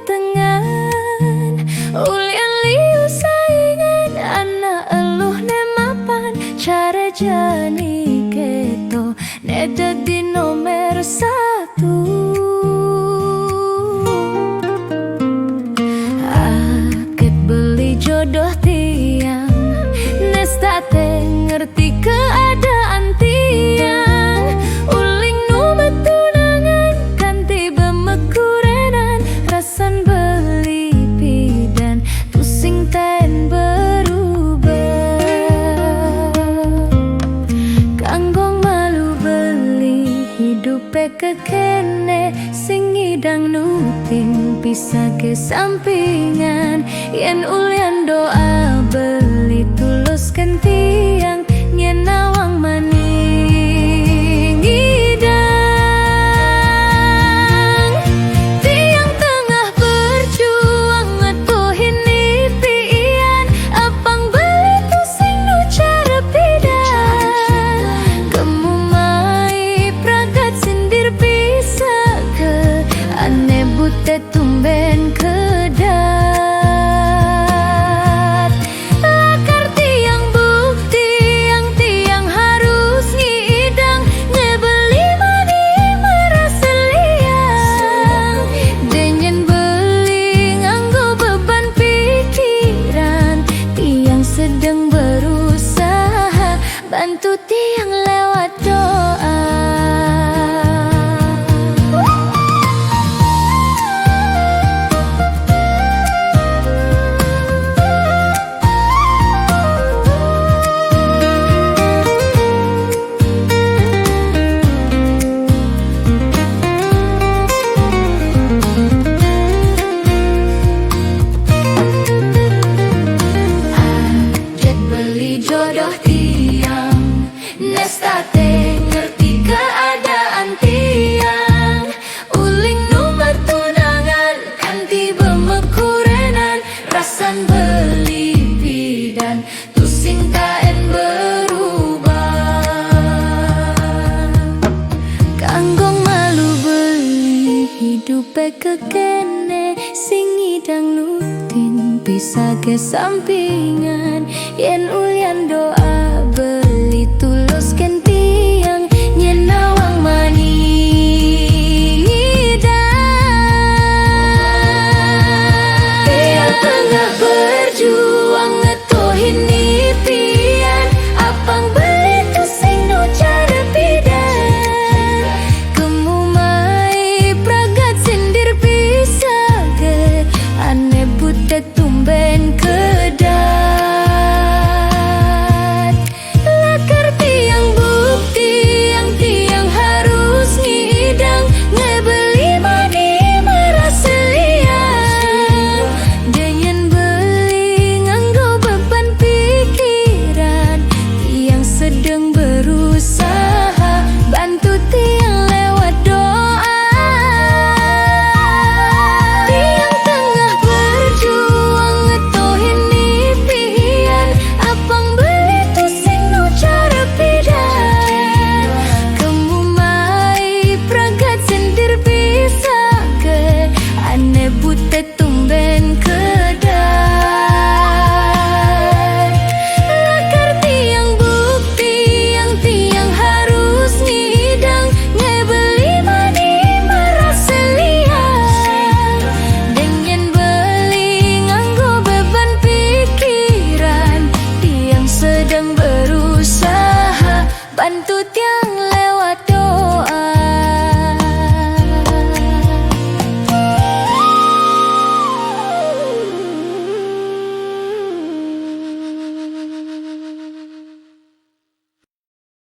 tengan ulian liu saingan anak eluh ne mapan cara jani keto ne dadi nomor satu. Aket beli jodoh tiang nestate ngerti keadaan tiang uling nu betunangan kanti bemekurenan rasan beli pidan tusing ten berubah kanggong malu beli hidupe kekene sing ngidang nuting bisa ke sampingan yen ulian doa beli tuluskan tiang yen nawang maning ngidang tiang tengah berjuang ngetuhin impian apang beli tusing nu cara pidan kemumai pragat sindir bisa ke ane bute tumben kedat akar tiang bukti yang tiang harus ngidang ngebeli mani merasa liang denyen beli nganggo beban pikiran tiang sedang berusaha bantu tiang lewat doa. Jodoh tiang nestate ngerti keadaan tiang uling nu betunangan kanti bemekurenan rasan beli pidan tusing taen berubah kanggong malu beli hidupe kekene sing ngidang nutin bisa ke sampingan yen ulian doa beli tuluskan tiang yen nawang maning ngidang tiang tengah